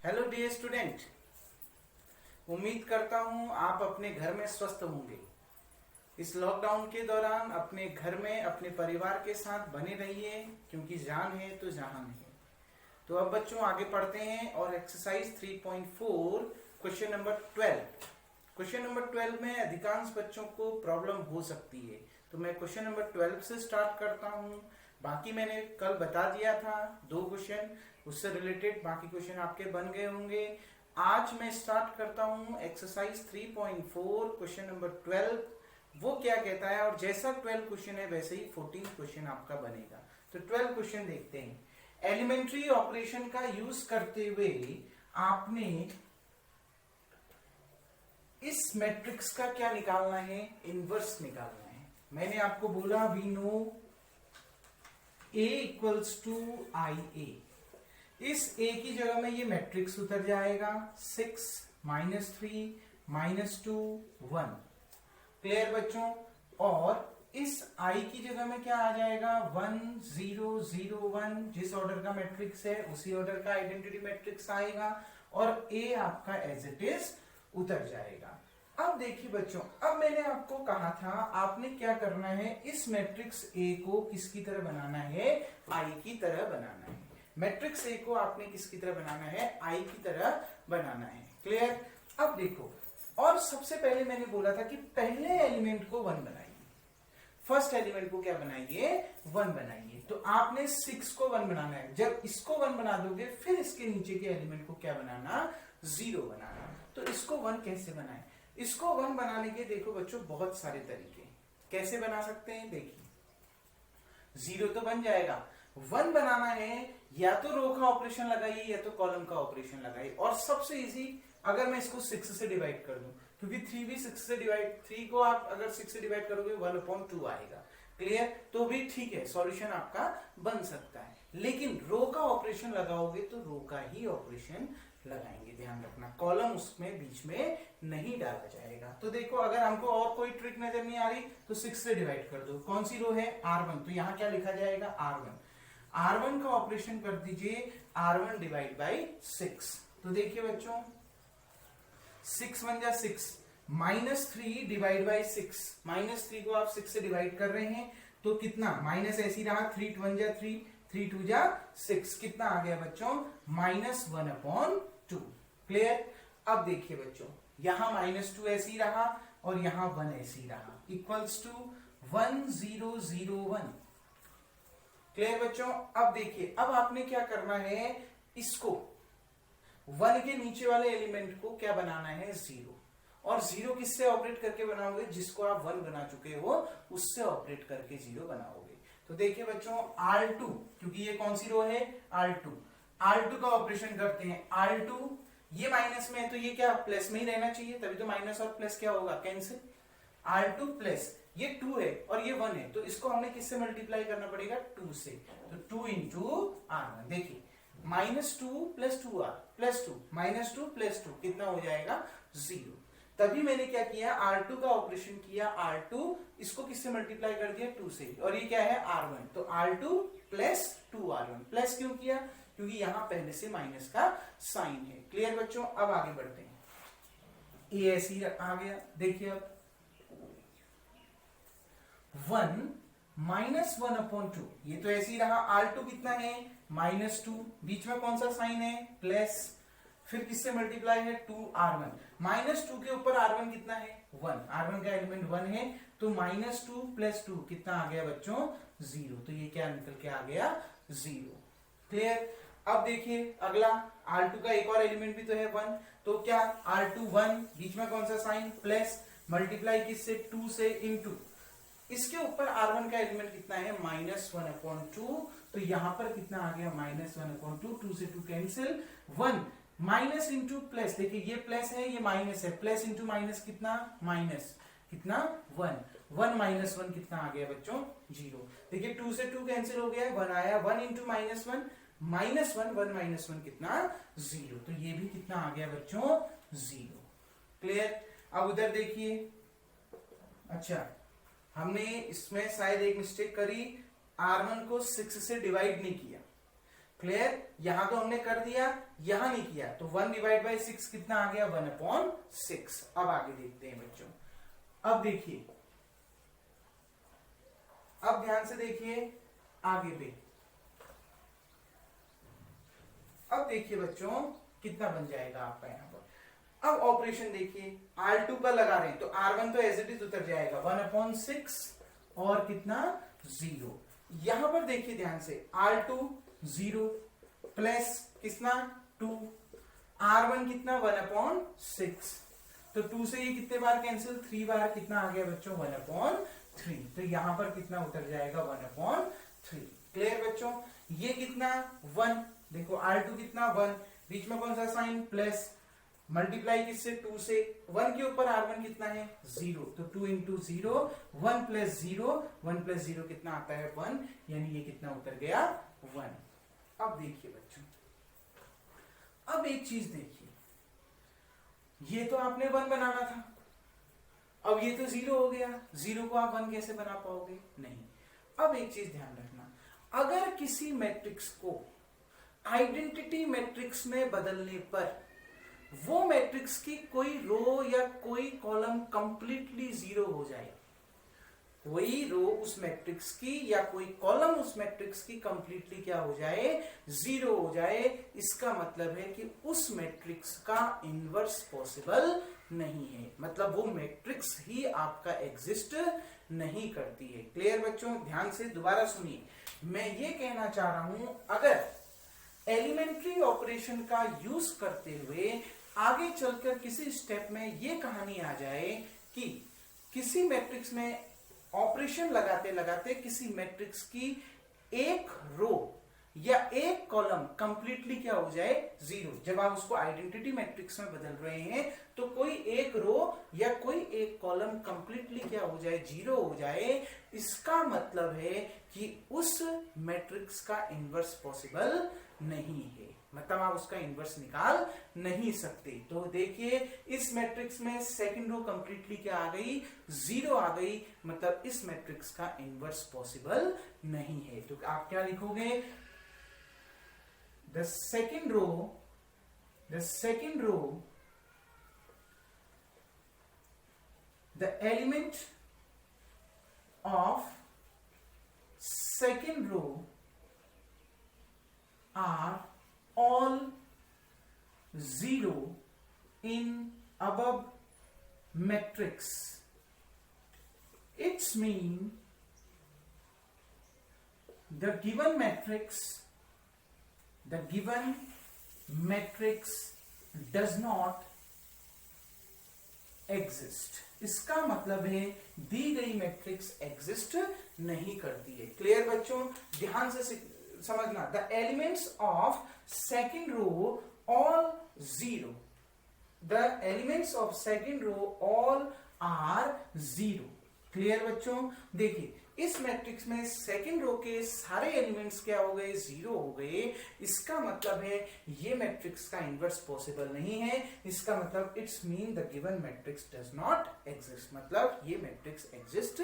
Hello dear student, उम्मीद करता हूँ आप अपने घर में स्वस्थ होंगे। इस लॉकडाउन के दौरान अपने घर में अपने परिवार के साथ बने रहिए, क्योंकि जान है तो जहान है। तो अब बच्चों आगे पढ़ते हैं और exercise 3.4 question number 12। Question number 12 में अधिकांश बच्चों को प्रॉब्लम हो सकती है, तो मैं क्वेश्चन नंबर 12 से स्टार्ट करता हूँ। बाकी मैंने कल बता दिया था 2 क्वेश्चन, उससे रिलेटेड बाकी क्वेश्चन आपके बन गए होंगे। आज मैं स्टार्ट करता हूँ एक्सरसाइज 3.4 क्वेश्चन नंबर 12। वो क्या कहता है, और जैसा 12 क्वेश्चन है वैसे ही 14 क्वेश्चन आपका बनेगा। तो 12 क्वेश्चन देखते हैं। एलिमेंट्री ऑपरेशन का यूज करते हुए आपने इस मैट्रिक्स का क्या निकालना है, इनवर्स निकालना है। मैंने आपको बोला we know A equals to I A. इस A की जगह में ये मैट्रिक्स उतर जाएगा 6 -3 -2 1। क्लियर बच्चों? और इस I की जगह में क्या आ जाएगा 1 0 0 1। जिस ऑर्डर का मैट्रिक्स है उसी ऑर्डर का आइडेंटिटी मैट्रिक्स आएगा और A आपका एज इट इज उतर जाएगा। अब देखिए बच्चों, अब मैंने आपको कहा था आपने क्या करना है, इस मैट्रिक्स A को किसकी तरह बनाना है, I की तरह बनाना है। मैट्रिक्स A को आपने किसकी तरह बनाना है, I की तरह बनाना है। क्लियर? अब देखो, और सबसे पहले मैंने बोला था कि पहले एलिमेंट को 1 बनाइए। फर्स्ट एलिमेंट को क्या बनाइए, 1 बनाइए। तो आपने 6 को 1 बनाना है। जब इसको 1 बना दोगे फिर इसके नीचे के एलिमेंट को क्या बनाना, 0 बनाना। तो इसको 1 कैसे बनाए, इसको 1 बनाने के देखो बच्चों बहुत सारे तरीके कैसे बना सकते हैं। देखिए 0 तो बन जाएगा, 1 बनाना है या तो रो का ऑपरेशन लगाइए या तो कॉलम का ऑपरेशन लगाइए। और सबसे इजी, अगर मैं इसको 6 से डिवाइड कर दूं, क्योंकि 3 भी 6 से डिवाइड, 3 को आप अगर 6 से डिवाइड करोगे 1/2 आएगा। क्लियर? तो भी ठीक है, सॉल्यूशन आपका बन सकता है। लेकिन रो का ऑपरेशन लगाओगे तो रो का ही ऑपरेशन लगाएंगे, ध्यान रखना, कॉलम उसमें बीच में नहीं डाला जाएगा। तो देखो, अगर हमको और कोई ट्रिक नजर नहीं आ रही तो 6 से डिवाइड कर दो। कौन सी रो है, R1, तो यहां क्या लिखा जाएगा, R1 का ऑपरेशन कर दीजिए, R1 डिवाइड बाई 6। तो देखिए बच्चों 6 1 जा 6, -3 डिवाइड बाई 6। -3 को आप 6 से डिवाइड कर रहे हैं तो कितना, माइनस ऐसी रहा, 3 1 जा 3, 3 2 जा 6, कितना आ गया बच्चों, -1/2। क्लियर? अब देखिए बच्चों, यहां -2 ऐसी रहा और यहां 1 ऐसी रहा, इक्वल्स टू 1 0 0 1। क्लियर बच्चों? अब देखिए, अब आपने क्या करना है, इसको 1 के नीचे वाले एलिमेंट को क्या बनाना है, 0। और 0 किससे ऑपरेट करके बनाओगे, जिसको आप 1 बना चुके हो उससे ऑपरेट करके 0 बनाओगे। तो देखिए बच्चों R2, क्योंकि ये कौन सी रो है, R2 का ऑपरेशन करते हैं। R2 ये माइनस में है तो ये क्या प्लस में ही रहना चाहिए, तभी तो माइनस और प्लस क्या होगा, कैंसिल। R2 प्लस ये 2 है और ये 1 है, तो इसको हमने किससे मल्टीप्लाई करना पड़ेगा, 2 से। तो 2 इंटू R1, देखिए -2 + 2R + 2 -2 + 2 कितना हो जाएगा, 0। तभी मैंने क्या किया, R2 का ऑपरेशन किया, R2 इसको किससे मल्टीप्लाई कर दिया, 2 से, और ये क्या है, R1। तो R2 + 2R1, प्लस क्यों किया, क्योंकि यहां पहले से माइनस का साइन है। क्लियर बच्चों? अब आगे बढ़ते हैं। ये ऐसी आ गया, देखिए अब 1 -1/2, ये तो ऐसे ही रहा। R2 कितना है, -2, बीच में कौन सा साइन है, प्लस, फिर किससे मल्टीप्लाई है, 2R1, -2 के ऊपर R1 कितना है, 1, R1 का एलिमेंट 1 है, तो -2 + 2 कितना आ गया बच्चों, 0। तो ये क्या निकल के आ गया, 0। क्लियर? अब देखिए अगला, R2 का एक और एलिमेंट भी तो है 1, तो क्या R2 1, बीच में कौन सा साइन, प्लस, मल्टीप्लाई किससे, 2 से, इंटू, इसके ऊपर R1 का एलिमेंट कितना है, -1/2, तो यहां पर कितना आ गया, -1/2, 2 से 2 कैंसिल, 1 माइनस इंटू प्लस, देखिए ये प्लस है ये माइनस है, प्लस इंटू माइनस कितना, माइनस कितना, 1, 1 - 1 कितना आ गया बच्चों, 0। देखिए 2 से 2 कैंसिल हो गया, 1 आया, 1 इंटू -1 -1, 1 - 1 कितना, 0। तो ये भी कितना आ गया बच्चों, 0। क्लियर? अब उधर देखिए, अच्छा हमने इसमें शायद एक मिस्टेक करी, R1 को 6 से डिवाइड नहीं किया, क्लियर? यहां तो हमने कर दिया, यहां नहीं किया, तो 1 डिवाइड बाई 6 कितना आ गया? 1/6। अब आगे देखते हैं बच्चों। अब देखिए, अब ध्यान से देखिए आगे पे। अब देखिए बच्चों कितना बन जाएगा आपका यहां पर। अब ऑपरेशन देखिए, R2 पर लगा रहे हैं तो R1 तो एज इट इज उतर जाएगा 1/6 और कितना 0। यहां पर देखिए ध्यान से, R2 0 प्लस कितना 2, R1 कितना 1/6, तो 2 से ये कितने बार कैंसिल? 3 बार। कितना आ गया बच्चों? 1/3। तो यहां पर कितना उतर जाएगा? 1/3। क्लियर बच्चों? ये कितना 1, देखो R2 कितना 1, बीच में कौन सा साइन? प्लस, मल्टीप्लाई किससे? 2 से। 1 के ऊपर R1 कितना है? 0, तो 2 इंटू 0, 1 प्लस 0, 1 प्लस 0 कितना आता है? 1, यानी ये कितना उतर गया? 1। अब देखिए बच्चों, अब एक चीज देखिए, ये तो आपने 1 बनाना था, अब ये तो 0 हो गया, 0 को आप 1 कैसे बना पाओगे? नहीं। अब एक चीज ध्यान रखना, अगर किसी मैट्रिक्स को आइडेंटिटी मैट्रिक्स में बदलने पर वो मैट्रिक्स की कोई रो या कोई कॉलम कंप्लीटली 0 हो जाए, कोई रो उस मैट्रिक्स की या कोई कॉलम उस मैट्रिक्स की कंप्लीटली क्या हो जाए? 0 हो जाए, इसका मतलब है कि उस मैट्रिक्स का इनवर्स पॉसिबल नहीं है, मतलब वो मैट्रिक्स ही आपका एग्जिस्ट नहीं करती है। क्लियर बच्चों? ध्यान से दोबारा सुनिए, मैं ये कहना चाह रहा हूं, अगर एलिमेंट्री ऑपरेशन का यूज करते हुए आगे चलकर किसी स्टेप में ये कहानी आ जाए कि किसी मैट्रिक्स में ऑपरेशन लगाते लगाते किसी मैट्रिक्स की एक रो या एक कॉलम कंप्लीटली क्या हो जाए? 0। जब आप उसको आइडेंटिटी मैट्रिक्स में बदल रहे हैं तो कोई एक रो या कोई एक कॉलम कंप्लीटली क्या हो जाए? 0 हो जाए, इसका मतलब है कि उस मैट्रिक्स का इनवर्स पॉसिबल नहीं है, मतलब आप उसका इनवर्स निकाल नहीं सकते। तो देखिए, इस मैट्रिक्स में सेकंड रो कंप्लीटली क्या आ गई? 0 आ गई, मतलब इस मैट्रिक्स का इनवर्स पॉसिबल नहीं है। तो आप क्या लिखोगे? the second row the element of second row are all 0 in above matrix. It's mean the given matrix does not exist. इसका मतलब है दी गई मैट्रिक्स एग्जिस्ट नहीं करती है। क्लियर बच्चों? ध्यान से समझना, the elements of second row all 0, the elements of second row all are 0। Clear बच्चों? देखिए, इस मैट्रिक्स में सेकेंड रो के सारे एलिमेंट्स क्या हो गए? 0 हो गए। इसका मतलब है ये मैट्रिक्स का इनवर्स पॉसिबल नहीं है। इसका मतलब it's mean the given matrix does not exist, मतलब ये मैट्रिक्स एग्जिस्ट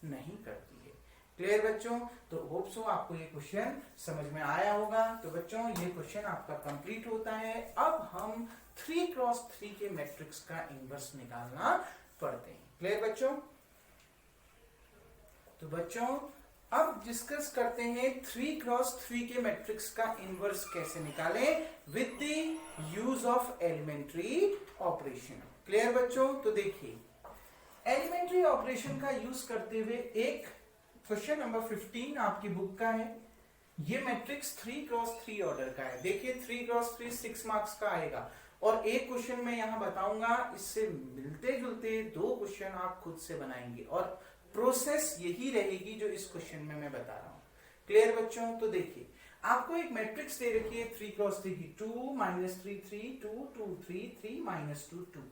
नहीं करती है। क्लियर बच्चों? तो होप सो आपको ये क्वेश्चन समझ में आया होगा। तो बच्चों, ये क्वेश्चन आपका कंप्लीट होता है। अब हम 3x3 के मैट्रिक्स का इनवर्स निकालना पड़ते हैं। क्लियर बच्चों? तो बच्चों, अब डिस्कस करते हैं 3x3 के मैट्रिक्स का इनवर्स कैसे निकालें with the use of elementary operation. Clear बच्चों? तो देखिए, एलिमेंट्री ऑपरेशन का यूज करते हुए एक क्वेश्चन नंबर 15 आपकी बुक का है। ये मैट्रिक्स 3x3 ऑर्डर का है। देखिए, 3x3 6 मार्क्स का आएगा और एक क्वेश्चन मैं यहां बताऊंगा, इससे मिलते जुलते 2 क्वेश्चन आप खुद से बनाएंगे और प्रोसेस यही रहेगी जो इस क्वेश्चन में मैं बता रहा हूं। क्लियर बच्चों? तो देखिए, आपको एक मैट्रिक्स दे रखी है 3x3 की, 2 -3 3 2 2 3 3 -2 2।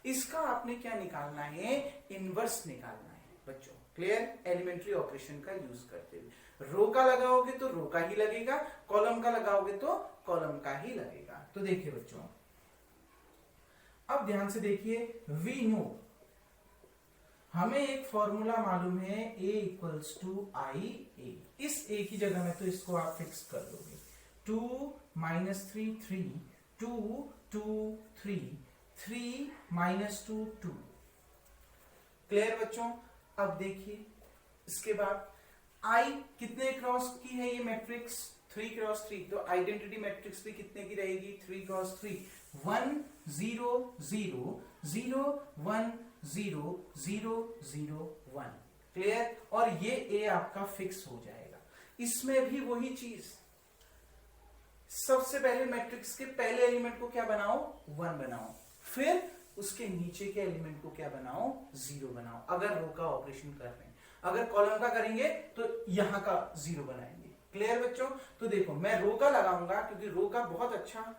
इसका आपने क्या निकालना है? इनवर्स निकालना है बच्चों। क्लियर? एलिमेंट्री ऑपरेशन का यूज करते हुए रो का लगाओगे तो रो का ही लगेगा, कॉलम का लगाओगे तो कॉलम का ही लगेगा। तो देखिए बच्चों, अब ध्यान से देखिए, वी नो, हमें एक फॉर्मूला मालूम है A = IA। इस A की जगह में तो इसको आप फिक्स कर दोगे। 2 माइनस 3 3, 2 2 3, 3 माइनस 2 2। क्लियर बच्चों? अब देखिए इसके बाद आई कितने क्रॉस की है ये मैट्रिक्स? 3 क्रॉस 3, तो आइडेंटिटी मैट्रिक्स भी कितने की रहेगी? 3 क्रॉस 3, 1 0 0 0 1 0 0 0 1। क्लियर? और ये ए आपका फिक्स हो जाएगा। इसमें भी वही चीज, सबसे पहले मैट्रिक्स के पहले एलिमेंट को क्या बनाओ? 1 बनाओ, फिर उसके नीचे के एलिमेंट को क्या बनाओ? 0 बनाओ, अगर रो का ऑपरेशन कर रहे हैं। अगर कॉलम का करेंगे तो यहां का 0 बनाएंगे। क्लियर बच्चों? तो देखो मैं रो का लगाऊंगा क्योंकि रो का बहुत अच्छा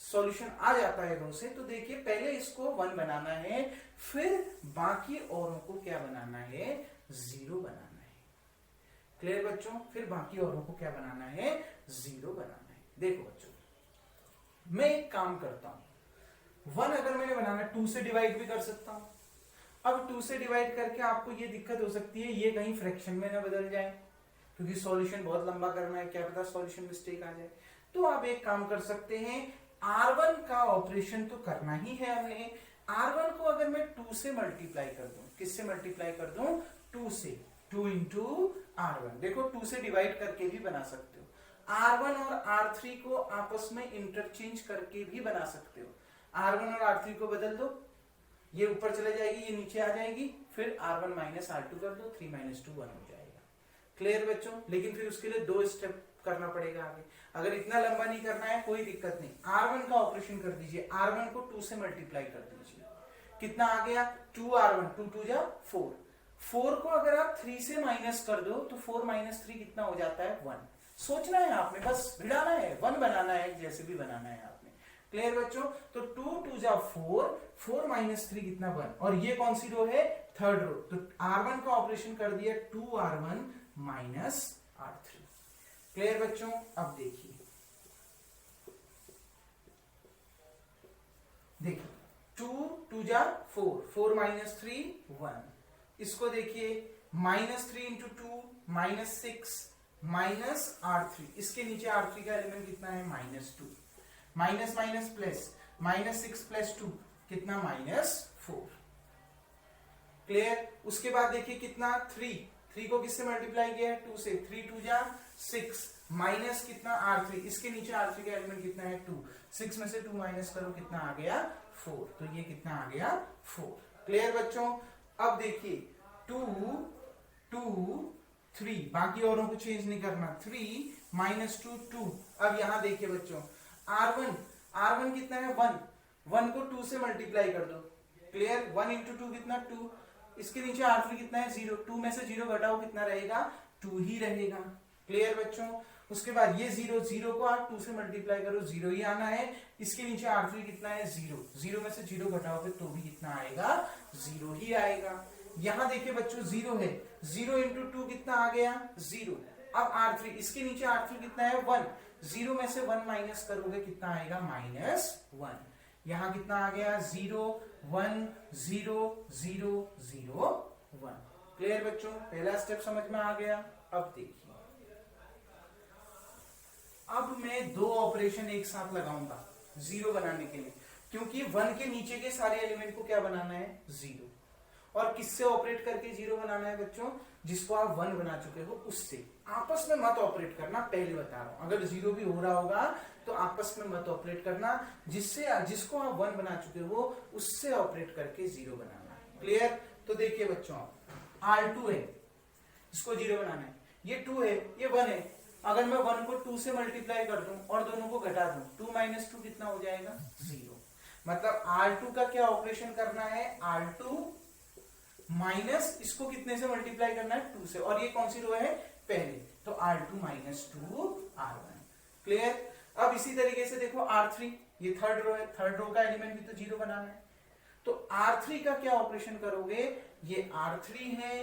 सॉल्यूशन आ जाता है रो से। तो देखिए पहले इसको 1 बनाना है, फिर बाकी औरों को क्या बनाना है? 0 बनाना है। क्लियर बच्चों? फिर बाकी औरों को क्या बनाना है? 0 बनाना है। देखो बच्चों मैं एक काम करता हूं, 1 अगर मैंने बनाना 2 से डिवाइड भी कर सकता हूं। अब 2 से डिवाइड करके आपको ये दिक्कत हो सकती है, ये कहीं फ्रैक्शन में ना बदल जाए, क्योंकि सॉल्यूशन बहुत लंबा करना है, क्या पता सॉल्यूशन मिस्टेक आ जाए। तो आप एक काम कर सकते हैं, R1 का ऑपरेशन तो करना ही है हमने। R1 को अगर मैं 2 से मल्टीप्लाई कर दूं, किससे मल्टीप्लाई कर दूं? 2 से, 2 इंटू R1। देखो 2 से डिवाइड करके भी बना सकते हो, R1 और R3 को आपस में इंटरचेंज करके भी बना सकते हो। R1 और R3 को बदल दो, ये ऊपर चले जाएगी, ये नीचे आ जाएगी, फिर R1 माइनस R2 कर दो, 3 माइनस 2 1 हो जाएगा। क्लियर बच्चों? लेकिन फिर उसके लिए 2 स्टेप करना पड़ेगा आगे। अगर इतना लंबा नहीं करना है कोई दिक्कत नहीं, R1 का ऑपरेशन कर दीजिए, R1 को 2 से मल्टीप्लाई कर दीजिए, कितना आ गया? 2R1, 2 2 जा 4। 4 को अगर आप 3 से माइनस कर दो तो 4 माइनस 3 कितना हो जाता है? 1। सोचना है आपने, बस भिड़ाना है, 1 बनाना है, जैसे भी बनाना है आपने। क्लियर बच्चों? तो 2 2 जा 4, 4 माइनस 3 कितना? 1। और ये कौन सी रो है? Third row. तो R1 का ऑपरेशन कर दिया 2R1 माइनस R3। क्लियर बच्चों? अब देखिए, देखिए 2 2 जा 4, 4 माइनस 3 1। इसको देखिए minus 3 into 2 minus 6 minus R3। इसके नीचे R3 का एलिमेंट कितना है? Minus 2। Minus minus plus, minus 6 plus 2 कितना? माइनस 4। क्लियर? उसके बाद देखिए कितना? 3 को किससे मल्टीप्लाई किया है? 2 से, 3 2 जा 6 माइनस कितना? R3। इसके नीचे R3 का एलिमेंट कितना है? 2। 6 में से 2 माइनस करो, कितना आ गया? 4। तो ये कितना आ गया? 4। क्लियर बच्चों? अब देखिए 2 2 3, बाकी औरों को चेंज नहीं करना, 3 माइनस 2 2। अब यहां देखिए बच्चों R1 कितना है? 1 को 2 से मल्टीप्लाई कर दो। क्लियर? 1 इंटू 2 कितना? 2। इसके नीचे R3 कितना है? 0। 2 में से 0 घटाओ, कितना रहेगा? 2 ही रहेगा। क्लियर बच्चों? उसके बाद ये 0 को आप 2 से मल्टीप्लाई करो, 0 ही आना है। इसके नीचे R3 कितना है? 0 में से 0 घटाओगे तो भी कितना आएगा? 0 ही आएगा। यहां देखिए बच्चों 0 है, 0 इंटू 2 कितना आ गया? 0। अब R3, इसके नीचे R3 कितना है? 1। 0 में से 1 माइनस करोगे, कितना आएगा? माइनस 1। यहां कितना आ गया? 0 1 0 0 0 1। क्लियर बच्चों? पहला स्टेप समझ में आ गया। अब देखिए, अब मैं 2 ऑपरेशन एक साथ लगाऊंगा 0 बनाने के लिए, क्योंकि 1 के नीचे के सारे एलिमेंट को क्या बनाना है? 0। और किससे ऑपरेट करके 0 बनाना है बच्चों? जिसको आप 1 बना चुके हो उससे। आपस में मत ऑपरेट करना, पहले बता रहा हूं। अगर 0 भी हो रहा होगा तो आपस में मत ऑपरेट करना, जिसको आप 1 बना चुके हो उससे ऑपरेट करके 0 बनाना है। क्लियर? तो देखिए बच्चों, R2 है, इसको 0 बनाना है, ये 2 है, ये 1 है। अगर मैं 1 को 2 से मल्टीप्लाई कर दूं और दोनों को घटा दूं, 2 माइनस 2 कितना हो जाएगा? 0। मतलब R2 का क्या ऑपरेशन करना है? R2 माइनस इसको कितने से मल्टीप्लाई करना है? 2 से। और ये कौन सी रो है? पहले। तो R2 माइनस 2 R1। क्लियर? अब इसी तरीके से देखो R3, ये थर्ड रो है, थर्ड रो का एलिमेंट भी तो 0 बनाना है। तो R3 का क्या ऑपरेशन करोगे? ये R3 है,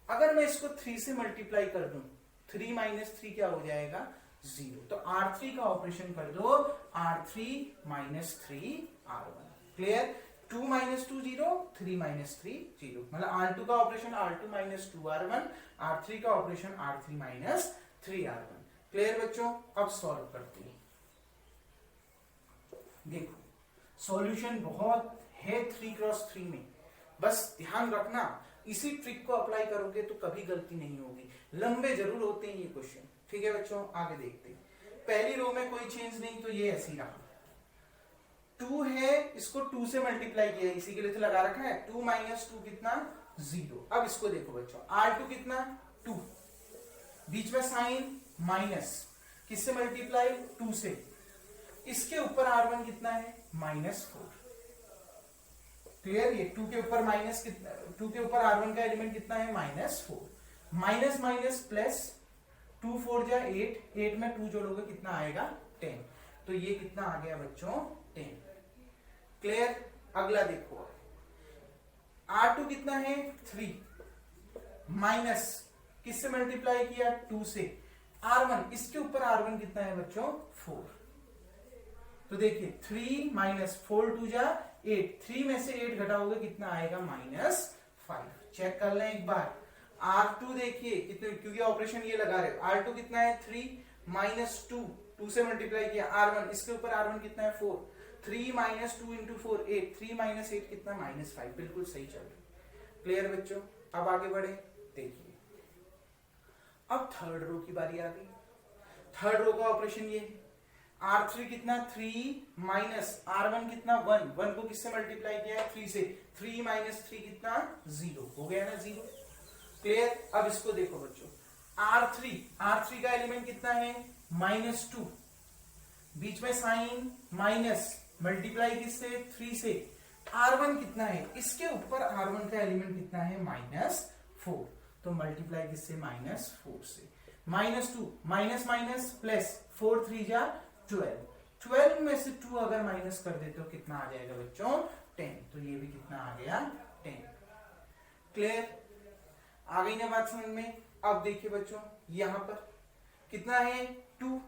अगर मैं इसको 3 से मल्टीप्लाई कर दूं, 3 माइनस 3 क्या हो जाएगा? 0। तो R3 का ऑपरेशन कर दो, R3 minus 3 R1। Clear? 2 minus 2 0, 3 minus 3 0। मतलब R2 का operation R2 minus 2 R1, R3 का operation R3 minus 3 R1। Clear बच्चों? अब सॉल्व करते हैं। देखो सॉल्यूशन बहुत है 3x3 में, बस ध्यान रखना इसी ट्रिक को अप्लाई करोगे तो कभी गलती नहीं होगी। लंबे जरूर होते हैं ये क्वेश्चन। ठीक है बच्चों, आगे देखते हैं। पहली रो में कोई चेंज नहीं, तो ये ऐसी रहा। 2 है, इसको 2 से मल्टीप्लाई किया, इसी के लिए तो लगा रखा है। 2 माइनस 2 कितना? 0। अब इसको देखो बच्चों, R2 कितना? 2, बीच में साइन माइनस, किससे मल्टीप्लाई? 2 से। इसके ऊपर R1 कितना है? -4। क्लियर? ये 2 के ऊपर माइनस कितना, 2 के ऊपर R1 का एलिमेंट कितना है? -4। माइनस माइनस प्लस, 2 4 जा 8, 8 में 2 जोड़ोगे कितना आएगा? 10। तो ये कितना आ गया बच्चों? 10। क्लियर? अगला देखो, R2 कितना है? 3, माइनस किससे मल्टीप्लाई किया? 2 से। R1, इसके ऊपर R1 कितना है बच्चों? 4। तो देखिए 3 माइनस 4 2 जा 8, 3 में से 8 घटाओगे कितना आएगा? -5। चेक कर लें एक बार। R2 देखिए कितने, क्योंकि ऑपरेशन ये लगा रहे हो। R2 कितना है? 3 माइनस 2, 2 से मल्टीप्लाई किया। R1, इसके ऊपर R1 कितना है? 4। 3 माइनस 2 इंटू 4 8, 3 माइनस 8 कितना? -5। बिल्कुल सही चल रहा। क्लियर बच्चों? अब आगे बढ़े, देखिए अब थर्ड रो की बारी आ गई। थर्ड रो का ऑपरेशन ये है। R3 कितना? 3 माइनस R1 कितना? 1, 1 को किससे मल्टीप्लाई किया है? 3 से। 3 माइनस 3 कितना? 0 हो गया ना, 0। क्लियर? अब इसको देखो बच्चों, R3 का एलिमेंट कितना है? -2, बीच में साइन माइनस, मल्टीप्लाई किससे? 3 से। R1 कितना है? इसके ऊपर R1 का एलिमेंट कितना है? -4, तो मल्टीप्लाई किससे? -4 से। -2 माइनस माइनस प्लस, 4 3 जा 12, 12 में से 2 अगर माइनस कर देते हो कितना आ जाएगा बच्चों? 10। तो ये भी कितना आ गया? 10। क्लियर? आ गई ना बात समझ में? अब देखिए बच्चों, यहां पर कितना है? 2।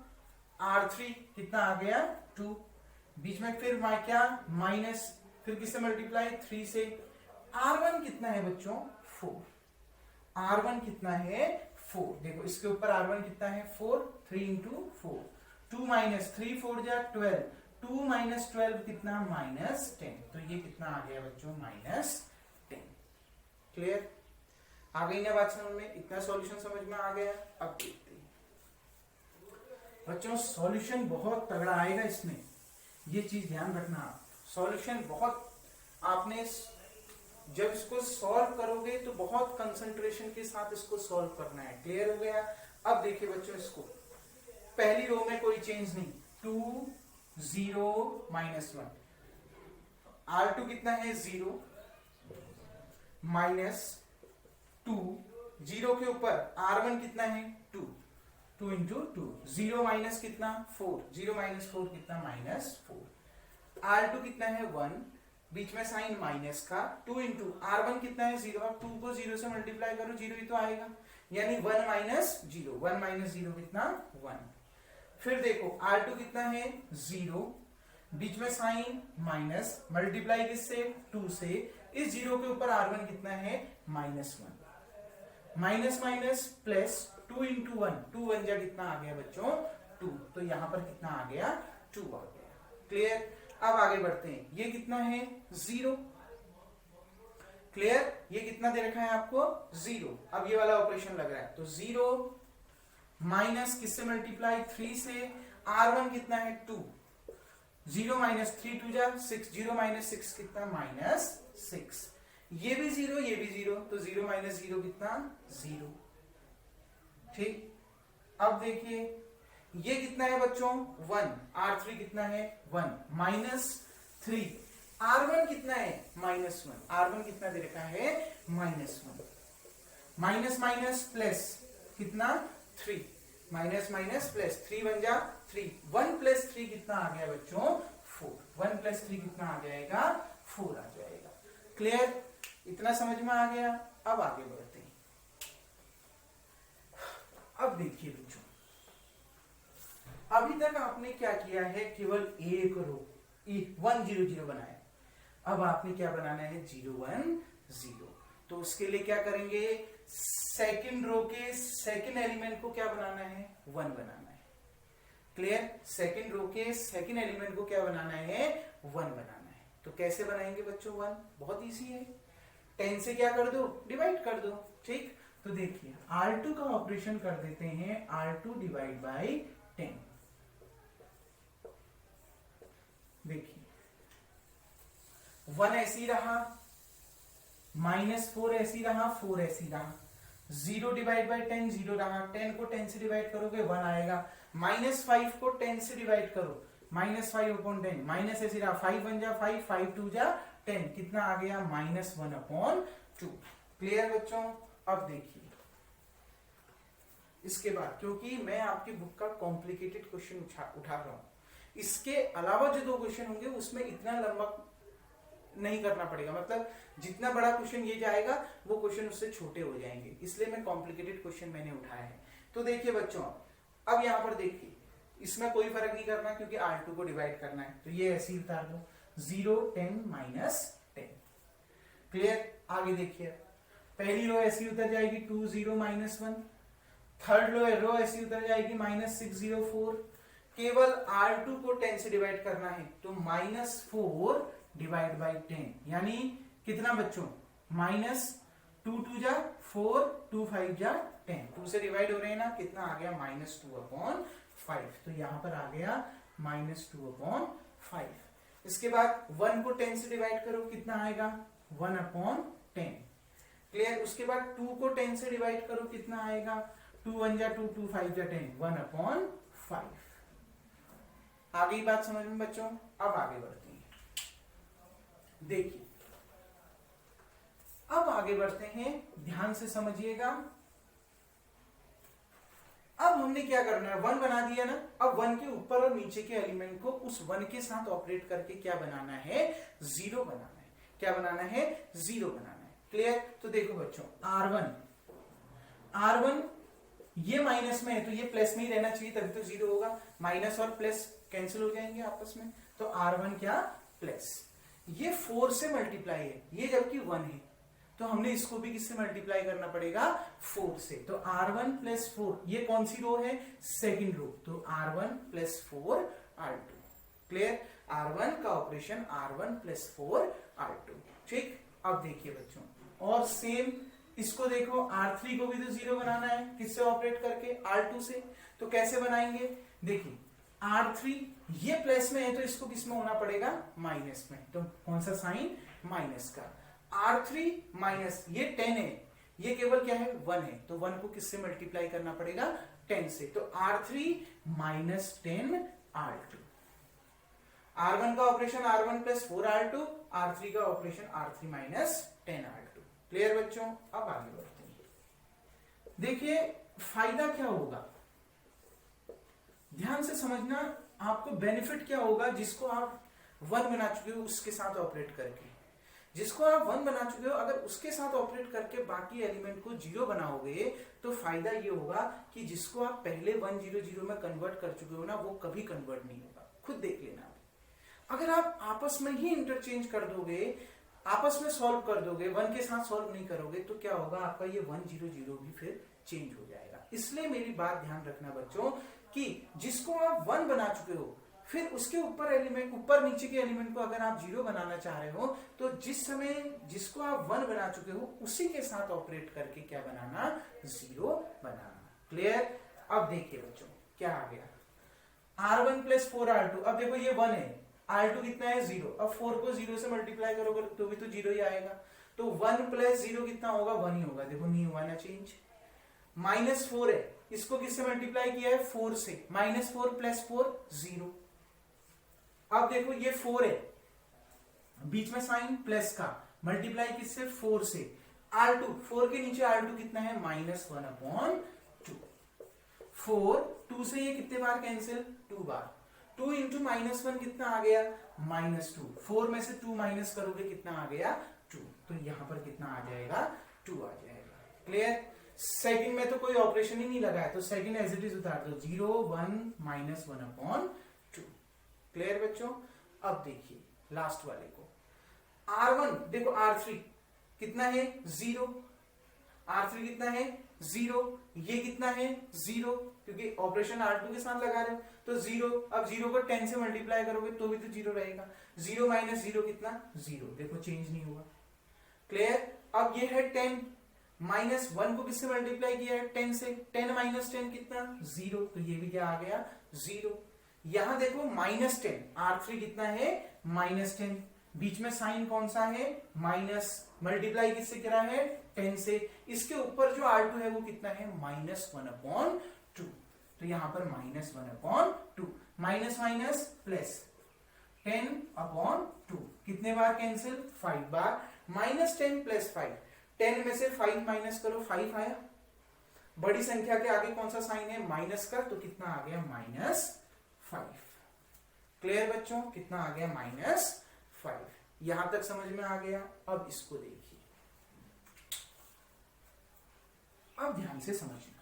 R3 कितना आ गया? 2, बीच में फिर क्या? माइनस, फिर किससे मल्टीप्लाई? 3 से। R1 कितना है बच्चों? 4। R1 कितना है? 4। देखो इसके ऊपर R1 कितना है? 4, 3 इंटू 4, 2 माइनस 3 4 जा 12, 2 माइनस 12 कितना? -10। तो ये कितना आ गया बच्चों? -10। क्लियर? आ गई ना बात समझ में? इतना सॉल्यूशन समझ में आ गया। अब देखते हैं बच्चों, सॉल्यूशन बहुत तगड़ा आएगा इसमें, ये चीज ध्यान रखना आप। सॉल्यूशन बहुत, आपने जब इसको सॉल्व करोगे तो बहुत कंसंट्रेशन के साथ इसको सॉल्व करना है। क्लियर हो गया? अब देखिए बच्चों, इसको पहली रो में कोई चेंज नहीं, 2 0 -1। R2 कितना है? 0 माइनस 2, 0 के ऊपर R1 कितना है? 2, 2 इंटू 2, 0 माइनस कितना? 4, 0 माइनस 4 कितना? -4। R2 कितना है? 1, बीच में साइन माइनस का, 2 इंटू R1 कितना है? 0। अब 2 को 0 से मल्टीप्लाई करो, 0 ही तो आएगा, यानी 1 माइनस 0, 1 माइनस 0 कितना? 1। फिर देखो R2 कितना है? 0, बीच में साइन माइनस, मल्टीप्लाई किससे? 2 से। इस 0 के ऊपर R1 कितना है? -1। माइनस माइनस प्लस, 2 इंटू 1, 2 1 जा कितना आ गया बच्चों? 2। तो यहां पर कितना आ गया? 2 आ गया। क्लियर? अब आगे बढ़ते हैं। ये कितना है? 0। क्लियर? ये कितना दे रखा है आपको? 0। अब ये वाला ऑपरेशन लग रहा है, तो 0 माइनस किससे मल्टीप्लाई? 3 से। R1 कितना है? 2, 0 माइनस 3 2 जा 6, 0 माइनस 6 कितना? -6। ये भी 0, ये भी 0, तो 0 माइनस 0 कितना? 0। ठीक। अब देखिए ये कितना है बच्चों? 1। R3 कितना है? 1 माइनस 3। R1 कितना है? -1। R1 कितना दे रखा है? -1। माइनस माइनस प्लस कितना? 3, माइनस माइनस प्लस, 3 1 जा 3, 1 प्लस 3 कितना आ गया बच्चों? 4। 1 प्लस 3 कितना आ जाएगा? 4 आ जाएगा। क्लियर? इतना समझ में आ गया। अब आगे बढ़ते हैं। अब देखिए बच्चों, अभी तक आपने क्या किया है? केवल एक रो 1 0 0 बनाया। अब आपने क्या बनाना है? 0 1 0। तो उसके लिए क्या करेंगे? सेकंड रो के सेकंड एलिमेंट को क्या बनाना है? 1 बनाना है। क्लियर? सेकंड रो के सेकंड एलिमेंट को क्या बनाना है? 1 बनाना है। तो कैसे बनाएंगे बच्चों 1? बहुत इजी है, 10 से क्या कर दो? डिवाइड कर दो। ठीक, तो देखिए R2 का ऑपरेशन कर देते हैं, R2 डिवाइड बाई 10। देखिए 1 ऐसी रहा, -4 ऐसी रहा, 4 ऐसी रहा, 0 डिवाइड बाई 10 0 रहा, 10 को 10 से डिवाइड करोगे 1 आएगा, -5 को 10 से डिवाइड करो, -5 अपॉन 10, माइनस ऐसी रहा, 5 1 जा 5, 5 2 जा 10, कितना आ गया? -1 अपॉन 2। क्लियर बच्चों? अब देखिए इसके बाद, क्योंकि मैं आपकी बुक का कॉम्प्लिकेटेड क्वेश्चन उठा रहा हूं, इसके अलावा जो 2 क्वेश्चन होंगे उसमें इतना लंबा नहीं करना पड़ेगा, मतलब जितना बड़ा क्वेश्चन ये जाएगा वो क्वेश्चन उससे छोटे हो जाएंगे, इसलिए मैं कॉम्प्लिकेटेड क्वेश्चन मैंने उठाया है। तो देखिए बच्चों, अब यहां पर देखिए इसमें कोई फर्क नहीं करना क्योंकि R2 को डिवाइड करना है, तो ये ऐसे ही उतार दो, 0 10 -10। क्लियर? आगे देखिए, पहली रो ऐसी उतर जाएगी 2 0 -1, थर्ड रो ऐसी उतर जाएगी -6 0 4। केवल R2 को 10 से डिवाइड करना है, तो -4 डिवाइड बाई 10, यानी कितना बच्चों? -2 2 जा 4, 2 5 जा 10, 2 से डिवाइड हो रहे हैं ना, कितना आ गया? -2 अपॉन 5। तो यहां पर आ गया -2 अपॉन 5। इसके बाद 1 को 10 से डिवाइड करो, कितना आएगा? 1 अपॉन 10। क्लियर? उसके बाद 2 को 10 से डिवाइड करो, कितना आएगा? 2 1 जा 2, 2 5 जा 10, 1 अपॉन 5। आगे की बात समझ में बच्चों? अब आगे बढ़ते हैं। देखिए अब आगे बढ़ते हैं, ध्यान से समझिएगा। अब हमने क्या करना है? 1 बना दिया ना, अब 1 के ऊपर और नीचे के एलिमेंट को उस 1 के साथ ऑपरेट करके क्या बनाना है? 0 बनाना है। क्या बनाना है? 0 बनाना है। क्लियर? तो देखो बच्चों, R1 ये माइनस में है तो ये प्लस में ही रहना चाहिए, तभी तो 0 होगा, माइनस और प्लस कैंसिल हो जाएंगे आपस में, तो R1 क्या? प्लस। ये 4 से मल्टीप्लाई है, ये जबकि 1 है, तो हमने इसको भी किससे मल्टीप्लाई करना पड़ेगा? 4 से। तो R1 प्लस 4, ये कौन सी रो है? सेकंड रो, तो R1 plus 4 R2। Clear? R1 का ऑपरेशन R1 प्लस 4 R2। ठीक, अब देखिए बच्चों, और सेम इसको देखो, R3 को भी तो 0 बनाना है, किससे ऑपरेट करके? R2 से। तो कैसे बनाएंगे? देखिए R3 ये प्लस में है तो इसको किस में होना पड़ेगा? माइनस में, तो कौन सा साइन? माइनस का। R3 माइनस, ये 10 है, ये केवल क्या है? 1 है, तो 1 को किससे मल्टीप्लाई करना पड़ेगा? 10 से, तो R3 माइनस 10 R2। R1 का operation R1 plus 4 R2, R3 का operation R3 minus 10 R2। Clear बच्चों? अब आगे बढ़ते हैं। देखिए फायदा क्या होगा, ध्यान से समझना, आपको बेनिफिट क्या होगा जिसको आप 1 बना चुके हो उसके साथ ऑपरेट करके। जिसको आप 1 बना चुके हो, अगर उसके साथ ऑपरेट करके बाकी एलिमेंट को 0 बनाओगे तो फायदा ये होगा कि जिसको आप पहले 1 0 0 में कन्वर्ट कर चुके हो ना, वो कभी कन्वर्ट नहीं होगा। खुद देख लेना, अगर आप आपस में ही इंटरचेंज कर दोगे, आपस में सॉल्व कर दोगे, 1 के साथ सॉल्व नहीं करोगे, तो क्या होगा? आपका ये 1 0 0 भी फिर चेंज हो जाएगा। इसलिए मेरी बात ध्यान रखना बच्चों, कि जिसको आप 1 बना चुके हो, फिर उसके ऊपर एलिमेंट, ऊपर नीचे के एलिमेंट को अगर आप 0 बनाना चाह रहे हो, तो जिस समय जिसको आप 1 बना चुके हो उसी के साथ ऑपरेट करके क्या बनाना? 0 बनाना। क्लियर? अब देखिए बच्चों क्या आ गया? R1 plus 4 R2। अब देखो ये 1 है, R2 कितना है? 0। अब 4 को 0 से मल्टीप्लाई करोगे तो भी तो 0 ही आएगा, तो 1 प्लस 0 कितना होगा? 1 ही होगा। देखो नहीं हुआ ना चेंज। -4 है, इसको किससे मल्टीप्लाई किया है? 4 से, -4 प्लस 4 0। अब देखो ये 4 है, बीच में साइन प्लस का, मल्टीप्लाई किससे? 4 से। R2, 4 के नीचे R2 कितना है? -1 अपॉन 2। 4, 2 से ये कितने बार कैंसिल? 2 बार। 2 इंटू -1 कितना आ गया? -2। 4 में से 2 माइनस करोगे, कितना आ गया? 2। तो यहां पर कितना आ जाएगा? 2 आ जाएगा। क्लियर? सेकंड में तो कोई ऑपरेशन ही नहीं लगा है, तो सेकंड एज इट इज उतार दो, 0 1 -1 अपॉन 2। क्लियर बच्चों? अब देखिए लास्ट वाले को, R1 देखो, R3 कितना है? 0। R3 कितना है? 0। ये कितना है? 0। क्योंकि ऑपरेशन R2 के साथ लगा रहे हो, तो 0। अब 0 को 10 से मल्टीप्लाई करोगे तो भी तो 0 रहेगा। 0 माइनस 0 कितना 0, देखो चेंज नहीं हुआ। क्लियर। अब ये है 10 माइनस 1 को किससे मल्टीप्लाई किया है 10 से, 10 माइनस 10 कितना 0, तो ये भी क्या आ गया 0। यहां देखो -10, R3 कितना है -10, बीच में साइन कौन सा है माइनस, मल्टीप्लाई किससे करा है 10 से, इसके ऊपर जो R2 है वो कितना है -1/2, तो यहां पर -1/2, माइनस माइनस प्लस 10/2, कितने बार कैंसिल 5 बार, -10 + 5, 10 में से 5 माइनस करो 5 आया, बड़ी संख्या के आगे कौन सा साइन है माइनस का, तो कितना आ गया -5। क्लियर बच्चों, कितना आ गया -5। यहां तक समझ में आ गया। अब इसको देखिए, अब ध्यान से समझना।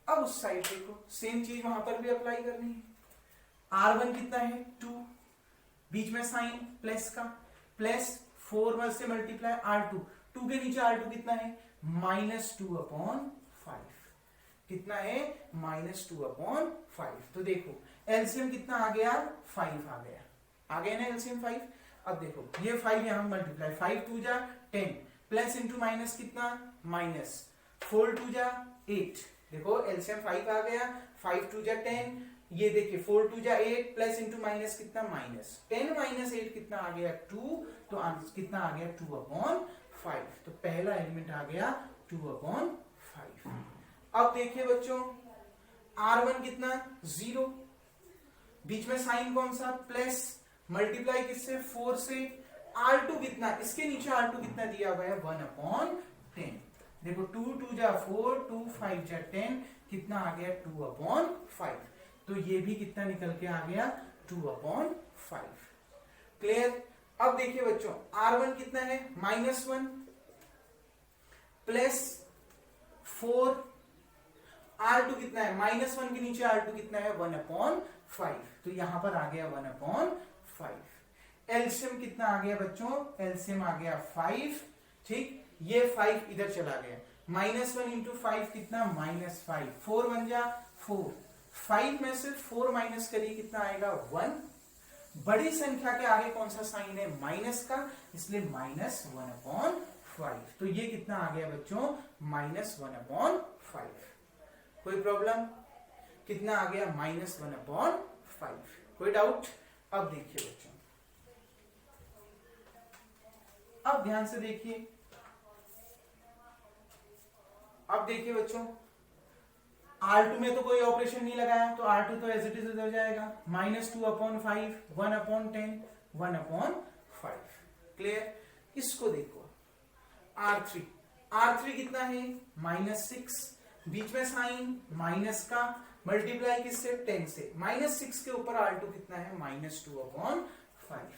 अब उस साइड देखो, सेम चीज वहां पर भी अप्लाई करनी है। R1 कितना है 2, बीच में साइन प्लस का, प्लस 4 से मल्टीप्लाई R2, 2 के नीचे R2 कितना है -2/5, कितना है -2/5। तो देखो एलसीएम कितना आ गया 5 आ गया ना एलसीएम 5। अब देखो ये 5 यहां मल्टीप्लाई, 5 2 जा 10, प्लस इंटू माइनस कितना माइनस, 4 2 जा 8, देखो एलसीएम 5 आ गया, 5 2 जा 10, ये देखिए 4 2 जा 8, प्लस इंटू माइनस कितना माइनस, 10 माइनस 8 कितना आ गया 2, तो कितना आ गया 2/5, तो पहला एलिमेंट आ गया 2/5। अब देखिए बच्चों R1 कितना 0, बीच में साइन कौन सा प्लस, मल्टीप्लाई किससे 4 से, R2 कितना, इसके नीचे R2 कितना दिया हुआ है 1/10, देखो 2 2 जा 4, 2 5 जा 10, कितना आ गया 2/5, तो ये भी कितना निकल के आ गया 2/5। क्लियर। अब देखिए बच्चों R1 कितना है -1 प्लस 4, R2 कितना है -1 के नीचे R2 कितना है 1/5, तो यहां पर आ गया 1/5। एलसीएम कितना आ गया बच्चों, एलसीएम आ गया 5, ठीक, ये 5 इधर चला गया, -1 इंटू 5 कितना -5, 4 1 जा 4, 5 में से 4 माइनस करिए कितना आएगा 1, बड़ी संख्या के आगे कौन सा साइन है माइनस का, इसलिए -1/5, तो ये कितना आ गया बच्चों -1/5। कोई प्रॉब्लम, कितना आ गया -1/5, कोई डाउट। अब देखिए बच्चों, अब ध्यान से देखिए, अब देखिए बच्चों R2 में तो कोई ऑपरेशन नहीं लगाया, तो R2 तो एज इट इज हो जाएगा, -2/5, 1/10, 1/5। क्लियर। इसको देखो R3 कितना है -6, बीच में साइन माइनस का, मल्टीप्लाई किससे 10 से, -6 के ऊपर R2 कितना है -2/5,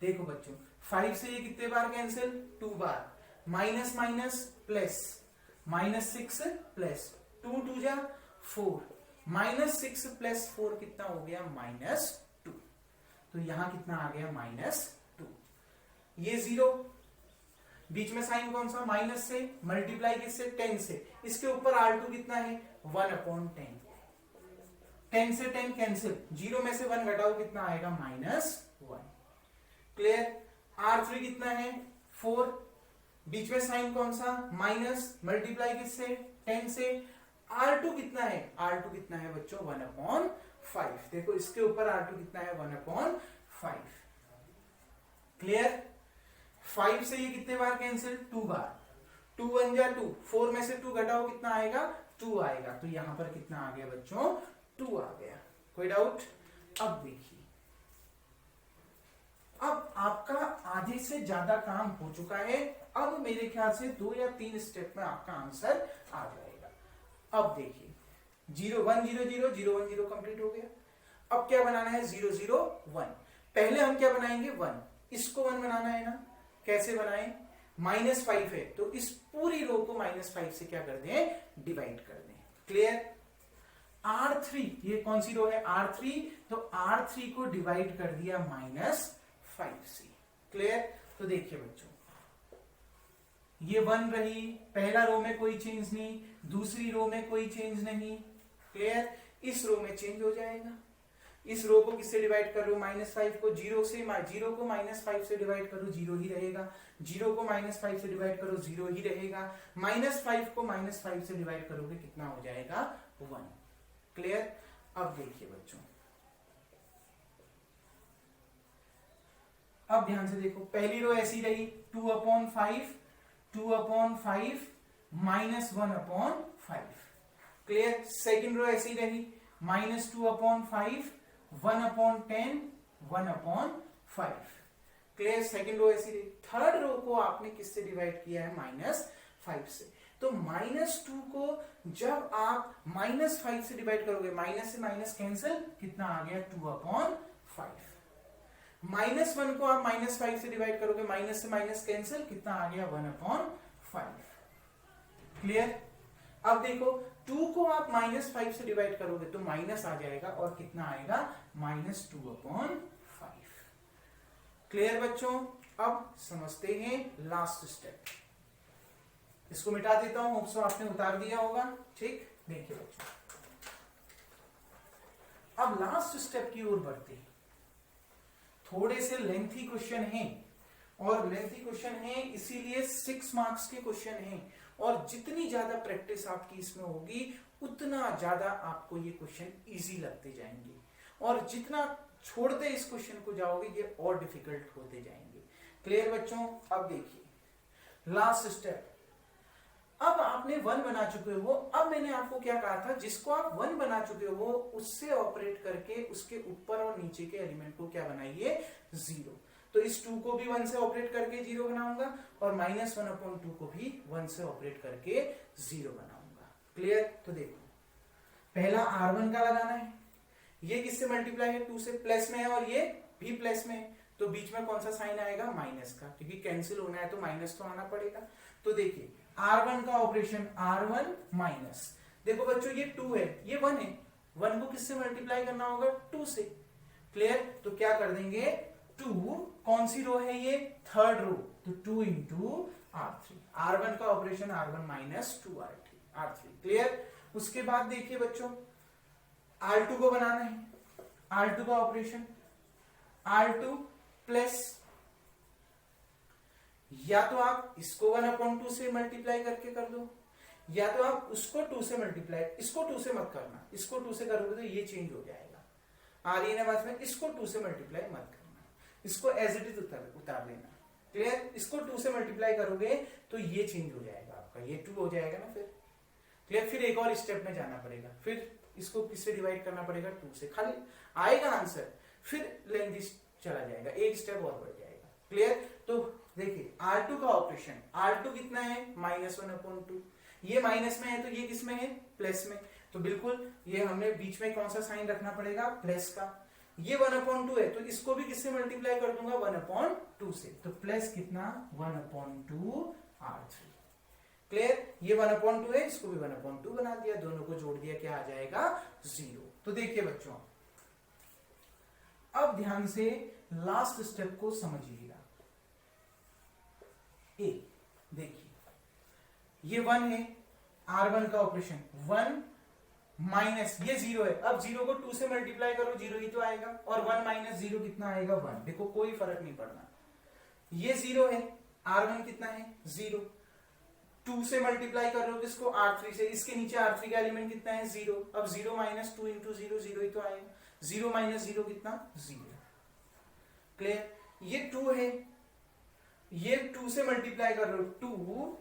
देखो बच्चों 5 से ये कितने बार कैंसिल 2 बार, माइनस माइनस प्लस, -6 प्लस 2 2 जा 4, -6 + 4 कितना हो गया -2, तो यहां कितना आ गया -2, ये 0, बीच में साइन कौन सा माइनस से, मल्टीप्लाई किससे 10 से, इसके ऊपर R2 कितना है 1/10, 10 से 10 कैंसिल, 0 में से 1 घटाओ कितना आएगा -1। क्लियर। R3 कितना है 4, बीच में साइन कौन सा माइनस, मल्टीप्लाई किससे 10 से, R2 कितना है, R2 कितना है बच्चों 1/5, देखो इसके ऊपर R2 कितना है 1/5। क्लियर। 5 से ये कितने बार कैंसिल 2 बार, 2 1 जा 2, 4 में से 2 घटाओ कितना आएगा 2 आएगा, तो यहां पर कितना आ गया बच्चों 2 आ गया। कोई डाउट। अब देखिए, अब आपका आधे से ज्यादा काम हो चुका है, अब मेरे ख्याल से 2 या 3 स्टेप में आपका आंसर आ जाएगा। अब देखिए 0 1 0 0 0 1 0 कंप्लीट हो गया। अब क्या बनाना है 0 0 1, पहले हम क्या बनाएंगे 1, इसको 1 बनाना है ना, कैसे बनाएं, -5 है तो इस पूरी रो को -5 से क्या कर दें डिवाइड कर दें। क्लियर। R3 ये कौन सी रो है R3, तो R3 को डिवाइड कर दिया -5 से। क्लियर। तो देखिए बच्चों ये 1 रही, पहला रो में कोई चेंज नहीं, दूसरी रो में कोई चेंज नहीं, क्लियर। इस रो में चेंज हो जाएगा। इस रो को किससे डिवाइड कर रहे हो, -5 को, जीरो को -5 से डिवाइड करो, जीरो ही रहेगा। जीरो को -5 से डिवाइड करो, जीरो ही रहेगा। -5 को -5 से डिवाइड करोगे, कितना हो जाएगा, 1, क्लियर। अब देखिए बच्चों, अब ध्यान से देखो, पहली रो ऐसी रही 2/5 -1/5, क्लियर। सेकंड रो ऐसी रही -2/5 1/10 1/5, क्लियर। सेकंड रो ऐसी रही। थर्ड रो को आपने किससे डिवाइड किया है, -5 से। तो -2 को जब आप -5 से डिवाइड करोगे, माइनस से माइनस कैंसिल, कितना आ गया, 2/5। -1 को आप -5 से डिवाइड करोगे, माइनस से माइनस कैंसिल, कितना आ गया, 1/5, क्लियर। अब देखो 2 को आप -5 से डिवाइड करोगे तो माइनस आ जाएगा, और कितना आएगा, -2/5, क्लियर बच्चों। अब समझते हैं लास्ट स्टेप। इसको मिटा देता हूं, होप्सो आपने उतार दिया होगा, ठीक। देखिए बच्चों, अब लास्ट स्टेप की ओर बढ़ते हैं। थोड़े से लेंथी क्वेश्चन हैं, और लेंथी क्वेश्चन है इसीलिए 6 मार्क्स के क्वेश्चन हैं, और जितनी ज्यादा प्रैक्टिस आपकी इसमें होगी उतना ज्यादा आपको ये क्वेश्चन इजी लगते जाएंगे, और जितना छोड़ते इस क्वेश्चन को जाओगे ये और डिफिकल्ट होते जाएंगे, क्लियर बच्चों। अब देखिए लास्ट स्टेप। अब आपने 1 बना चुके हो, अब मैंने आपको क्या कहा था, जिसको आप 1 बना चुके हो उससे ऑपरेट करके उसके ऊपर और नीचे के एलिमेंट को क्या बनाइए, 0। तो इस 2 को भी 1 से ऑपरेट करके 0 बनाऊंगा, और -1/2 को भी 1 से ऑपरेट करके 0 बनाऊंगा, क्लियर। तो देखो पहला R1 का लगाना है, ये किससे मल्टीप्लाई है, 2 से, प्लस में है, और ये भी प्लस में है, तो बीच में कौन सा साइन आएगा, माइनस का, क्योंकि कैंसिल होना है तो माइनस तो आना पड़ेगा। तो देखिए R1 का ऑपरेशन, R1 माइनस, देखो बच्चों ये 2 है, ये 1 है, 1 को किससे मल्टीप्लाई करना होगा, 2 से, क्लियर। तो क्या कर देंगे, 2, कौन सी रो है ये, थर्ड रो, तो 2 × R3, R1 का operation R1 minus 2R3, clear. उसके बाद देखिए बच्चों R2 को बनाना है, R2 का ऑपरेशन R2 प्लस, या तो आप इसको 1/2 से मल्टीप्लाई करके कर दो, या तो आप उसको 2 से मल्टीप्लाई, इसको 2 से मत करना, इसको 2 से करोगे तो ये चेंज हो जाएगा, आ रही है बात में, इसको 2 से मल्टीप्लाई मत करना, इसको एज इट इज उतार देना, क्लियर। इसको 2 से मल्टीप्लाई करोगे तो ये चेंज हो जाएगा आपका, ये 2 हो जाएगा ना, फिर क्लियर। फिर एक और स्टेप में जाना पड़ेगा, फिर इसको किससे डिवाइड करना पड़ेगा, 2 से, खाली आएगा आंसर, फिर लेंथ चला जाएगा, एक स्टेप और बढ़ जाएगा, क्लियर। तो देखिए R2 का ऑपरेशन, R2 कितना है, -1/2, ये माइनस में है तो ये किस में है, प्लस में, तो बिल्कुल ये हमें बीच में कौन सा साइन रखना पड़ेगा, प्लस का। ये 1/2 है तो इसको भी किससे मल्टीप्लाई कर दूंगा, 1/2 से, तो प्लस कितना, 1/2 R3, क्लियर। ये 1/2 है, इसको भी 1/2 बना दिया, दोनों को जोड़ दिया, क्या आ जाएगा, 0। तो देखिए बच्चों अब ध्यान से लास्ट स्टेप को समझिएगा। देखिए ये 1 है, R1 का ऑपरेशन 1 माइनस, ये 0 है, अब 0 को 2 से मल्टीप्लाई करो, 0 ही तो आएगा, और 1 माइनस 0 कितना आएगा, 1, देखो कोई फर्क नहीं पड़ना, ये 0 है, R1 कितना है, 0, 2 से मल्टीप्लाई कर रहे हो किसको, R3 से, इसके नीचे R3 का एलिमेंट कितना है, 0, अब 0 माइनस 2 × 0, 0 ही तो आएगा, 0 माइनस 0 कितना, 0, क्लियर। ये 2 है, ये 2 से मल्टीप्लाई कर रहे हो, 2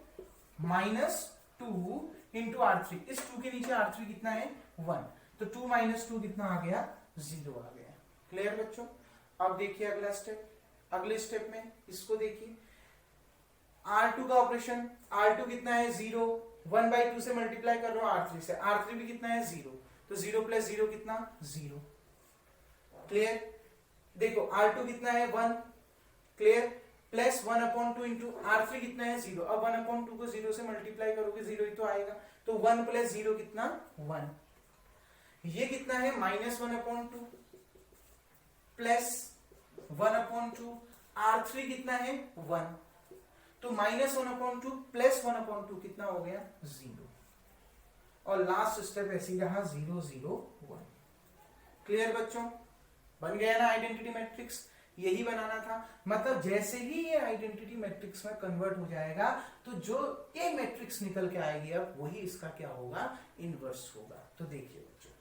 माइनस 2 × R3, इस 2 के नीचे R3 कितना है, 1, तो 2 माइनस 2 कितना आ गया, 0 आ गया, क्लियर बच्चों। अब देखिए अगला स्टेप, अगले स्टेप में इसको देखिए, R2 का ऑपरेशन, R2 कितना है, 0, 1/2 से मल्टीप्लाई कर रहे हो R3 से, R3 भी कितना है, 0, तो 0 + 0 कितना, 0, क्लियर। देखो R2 कितना है, 1, क्लियर, प्लस 1/2 × R3 कितना है, 0, अब 1/2 को 0 से मल्टीप्लाई करोगे 0 ही तो आएगा, तो 1 + 0 कितना, 1, ये कितना है, -1/2 प्लस 1/2, R3 कितना है, 1, तो -1/2 +1/2 कितना हो गया 0, और लास्ट स्टेप ऐसे ही रहा 0 0 1। क्लियर बच्चों, बन गया ना आइडेंटिटी मैट्रिक्स। यही बनाना था, मतलब जैसे ही ये आइडेंटिटी मैट्रिक्स में कन्वर्ट हो जाएगा तो जो ए मैट्रिक्स निकल के आएगी अब वही इसका क्या होगा, इनवर्स होगा। तो देखिए बच्चों,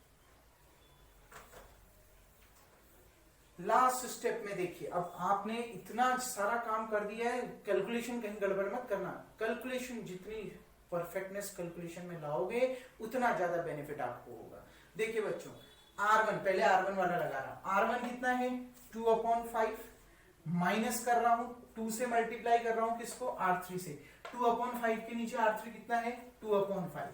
लास्ट स्टेप में देखिए, अब आपने इतना सारा काम कर दिया है, कैलकुलेशन कहीं गड़बड़ मत करना। कैलकुलेशन जितनी परफेक्टनेस कैलकुलेशन में लाओगे उतना ज्यादा बेनिफिट आपको होगा। देखिए बच्चों, R1, पहले R1 वाला लगा रहा हूं। R1 कितना है 2/5, माइनस कर रहा हूं 2 से मल्टीप्लाई कर रहा हूं किसको, R3 से। 2/5 के नीचे R3 कितना है 2/5।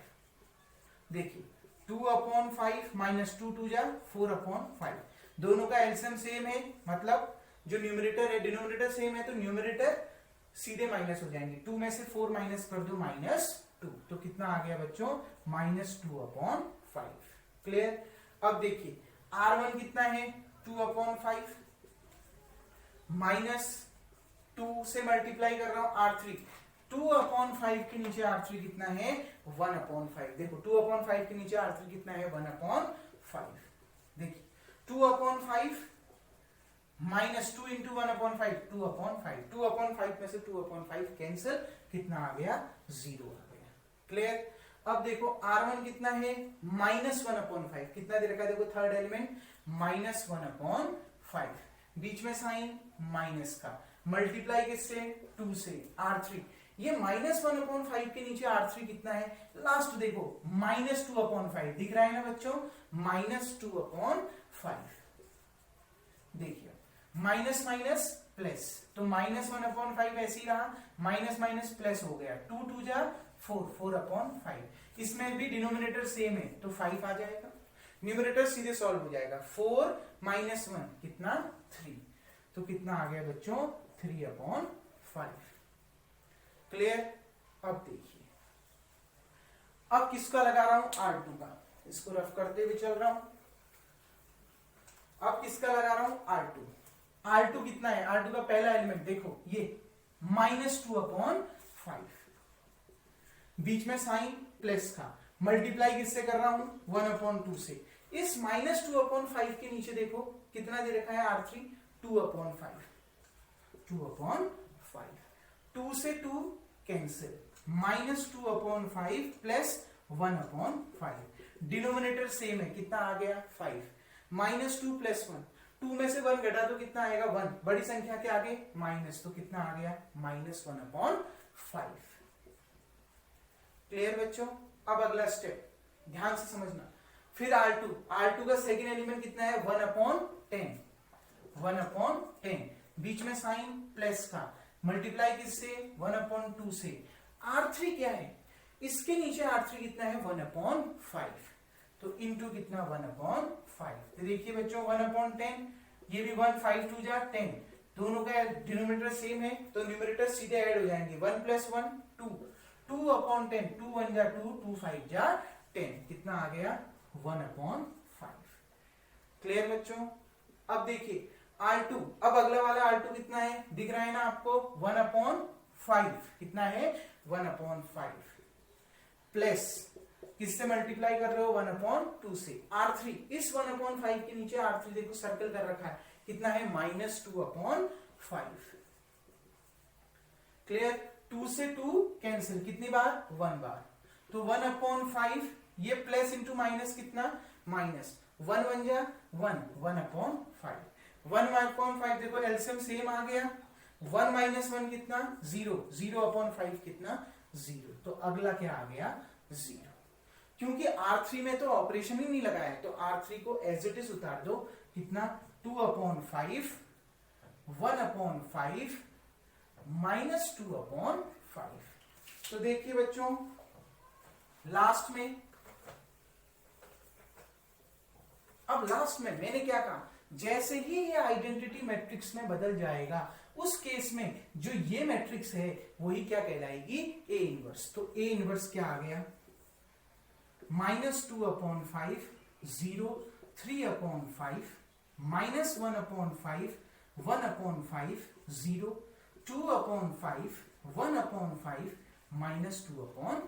देखिए 2/5 -2 2 जा 4/5, दोनों का एलसीएम सेम है, मतलब जो न्यूमरेटर है डिनोमिनेटर सेम है, तो न्यूमरेटर सीधे माइनस हो जाएंगे। 2 में से 4 माइनस कर दो -2, तो कितना आ गया बच्चों -2/5। क्लियर। अब देखिए R1 कितना है 2/5, -2 से मल्टीप्लाई कर रहा हूं R3, 2/5 के नीचे R3 कितना है 1/5। देखो 2/5 के नीचे R3 कितना है 1/5। देखिए 2/5 -2 इंटू 1/5 2/5, 2/5 में से 2/5 कैंसिल, कितना आ गया 0 आ गया। क्लियर। अब देखो R1 कितना है -1/5, कितना दे रखा है देखो थर्ड एलिमेंट -1/5, बीच में साइन माइनस का, मल्टीप्लाई किससे 2 से R3, ये -1/5 के नीचे R3 कितना है, लास्ट देखो -2/5 दिख रहा है ना बच्चों, -2/5। देखिए माइनस माइनस प्लस, तो -1/5 ऐसे ही रहा, माइनस माइनस प्लस हो गया, 2 2 जा 4, 4/5। इसमें भी डिनोमिनेटर सेम है तो 5 आ जाएगा, न्यूमरेटर सीधे सॉल्व हो जाएगा। 4 - 1 कितना 3, तो कितना आ गया बच्चों 3/5। क्लियर। अब देखिए, अब किसका लगा रहा हूं R2 का, इसको रफ करते हुए चल रहा हूं। अब किसका लगा रहा हूं R2, R2 कितना है, R2 का पहला एलिमेंट देखो ये -2/5, बीच में साइन प्लस का, मल्टीप्लाई किससे कर रहा हूं 1/2 से। इस -2/5 के नीचे देखो कितना दे रखा है R3 2/5, 2/5, 2 से 2 कैंसिल, -2/5 प्लस 1/5, डिनोमिनेटर सेम है, कितना आ गया 5, -2 + 1, 2 में से 1 घटा तो कितना आएगा 1, बड़ी संख्या के आगे माइनस, तो कितना आ गया -1/5। क्लियर बच्चों। अब अगला स्टेप ध्यान से समझना, फिर R2 का सेकेंड एलिमेंट कितना है 1/10, 1/10, बीच में साइन प्लस का, मल्टीप्लाई किससे 1/2 से। R3 क्या है, इसके नीचे R3 कितना है 1/5, तो इंटू कितना 1/5। तो देखिए बच्चों 1/10, ये भी 1, 5 2 जा 10, दोनों का डिनोमिनेटर सेम है तो न्यूमरेटर सीधे ऐड हो जाएंगे, 1 + 1 2, 2/10, 2 1 जा 2, 2 5 जा 10, कितना आ गया 1/5। क्लियर बच्चों। अब देखिए R2, अब अगला वाला R2 कितना है दिख रहा है ना आपको 1/5, कितना है 1/5, प्लस किससे मल्टीप्लाई कर रहे हो 1/2 से। R3, इस 1/5 के नीचे R3 देखो सर्कल कर रखा है, कितना है -2/5। क्लियर। 2 से 2 कैंसिल, कितनी बार 1 बार, तो 1/5, ये प्लस इंटू माइनस कितना माइनस, 1 1 जा 1, 1/5, 1/5 देखो एलसीएम सेम आ गया, 1 - 1 कितना 0, 0/5 कितना 0, तो अगला क्या आ गया 0। क्योंकि R3 में तो ऑपरेशन ही नहीं लगाया है तो R3 को एज इट इज उतार दो, कितना 2/5, 1/5 -2/5। तो देखिए बच्चों लास्ट में, अब लास्ट में मैंने क्या कहा, जैसे ही ये आइडेंटिटी मैट्रिक्स में बदल जाएगा उस केस में जो ये मैट्रिक्स है वही क्या कहलाएगी A इनवर्स। तो A इनवर्स क्या आ गया -2/5 0, 3/5, -1/5 1/5 0, 2/5 1/5 माइनस 2/5।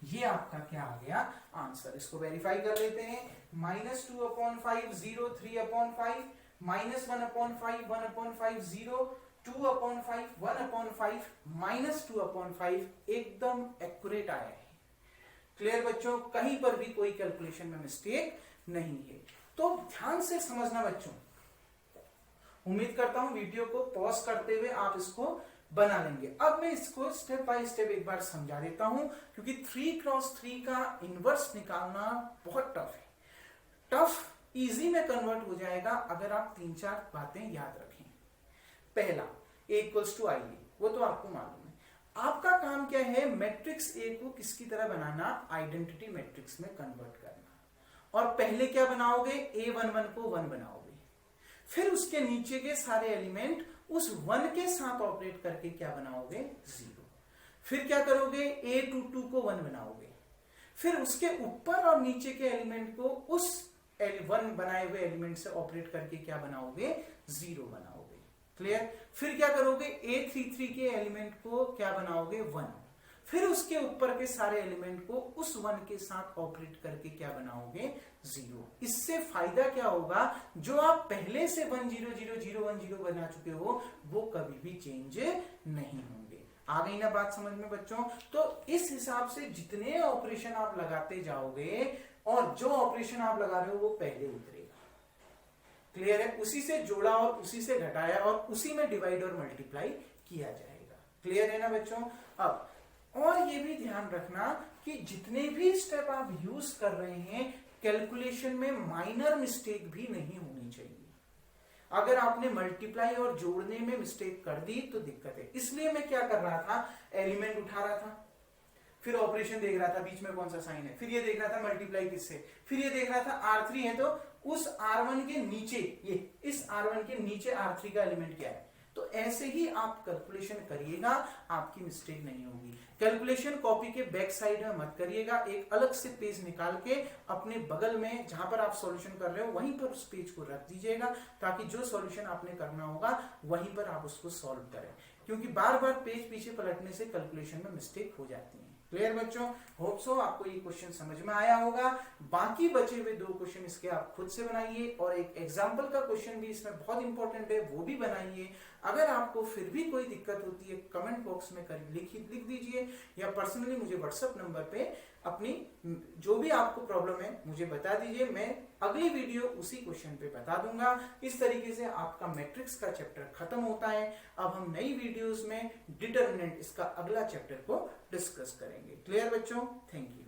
ये आपका क्या आ गया आंसर। इसको वेरीफाई कर लेते हैं। माइनस 2/5 0, 3/5 माइनस 1/5 1/5 0, 2/5 1/5 माइनस 2/5 एकदम एक्यूरेट आया है। क्लियर बच्चों, कहीं पर भी कोई कैलकुलेशन में मिस्टेक नहीं है। तो ध्यान से समझना बच्चों, उम्मीद करता हूं वीडियो को पॉज करते हुए आप इसको बना लेंगे। अब मैं इसको स्टेप बाय स्टेप एक बार समझा देता हूं, क्योंकि 3x3 का इनवर्स निकालना बहुत टफ है। टफ इजी में कन्वर्ट हो जाएगा अगर आप 3-4 बातें याद रखें। पहला a = IA, वो तो आपको मालूम है। आपका काम क्या है, मैट्रिक्स ए को किसकी तरह बनाना, आइडेंटिटी मैट्रिक्स में कन्वर्ट करना। और पहले क्या बनाओगे, A11 को 1 बनाओगे, फिर उसके नीचे के सारे एलिमेंट उस 1 के साथ ऑपरेट करके क्या बनाओगे, 0। फिर क्या करोगे, A22 को 1 बनाओगे, फिर उसके ऊपर और नीचे के एलिमेंट को उस 1 बनाए हुए एलिमेंट से ऑपरेट करके क्या बनाओगे, 0 बनाओगे। क्लियर। फिर क्या करोगे, A33 के एलिमेंट को क्या बनाओगे, 1, फिर उसके ऊपर के सारे एलिमेंट को उस 1 के साथ ऑपरेट करके क्या बनाओगे, 0। इससे फायदा क्या होगा, जो आप पहले से 1 0 0 0 1 0 बना चुके हो वो कभी भी चेंज नहीं होंगे। आ गई ना बात समझ में बच्चों। तो इस हिसाब से जितने ऑपरेशन आप लगाते जाओगे और जो ऑपरेशन आप लगा रहे हो वो पहले उतरेगा। क्लियर है। उसी से जोड़ा और उसी से घटाया और उसी में डिवाइड और मल्टीप्लाई किया जाएगा। क्लियर है ना बच्चों। अब और ये भी ध्यान रखना कि जितने भी स्टेप आप यूज कर रहे हैं कैलकुलेशन में माइनर मिस्टेक भी नहीं होनी चाहिए। अगर आपने मल्टीप्लाई और जोड़ने में मिस्टेक कर दी तो दिक्कत है। इसलिए मैं क्या कर रहा था, एलिमेंट उठा रहा था, फिर ऑपरेशन देख रहा था बीच में कौन सा साइन है, फिर ये देख रहा था मल्टीप्लाई किससे, फिर ये देख रहा था R3 है तो उस R1 के नीचे, ये इस R1 के नीचे R3 का एलिमेंट क्या है। तो ऐसे ही आप कैलकुलेशन करिएगा, आपकी मिस्टेक नहीं होगी। कैलकुलेशन कॉपी के बैक साइड में मत करिएगा, एक अलग से पेज निकाल के अपने बगल में जहां पर आप सॉल्यूशन कर रहे हो वहीं पर उस पेज को रख दीजिएगा, ताकि जो सॉल्यूशन आपने करना होगा वहीं पर आप उसको सॉल्व करें, क्योंकि बार बार पेज पीछे पलटने से कैलकुलेशन में मिस्टेक हो जाती है। क्लियर बच्चों, होप सो आपको ये क्वेश्चन समझ में आया होगा। बाकी बचे हुए 2 क्वेश्चन इसके आप खुद से बनाइए और एक एग्जाम्पल का क्वेश्चन भी इसमें बहुत इंपॉर्टेंट है, वो भी बनाइए। अगर आपको फिर भी कोई दिक्कत होती है कमेंट बॉक्स में लिख दीजिए, या पर्सनली मुझे व्हाट्सएप नंबर पे अपनी जो भी आपको प्रॉब्लम है मुझे बता दीजिए, मैं अगली वीडियो उसी क्वेश्चन पे बता दूंगा। इस तरीके से आपका मैट्रिक्स का चैप्टर खत्म होता है। अब हम नई वीडियोस में डिटरमिनेंट, इसका अगला चैप्टर को डिस्कस करेंगे। क्लियर बच्चों, थैंक यू।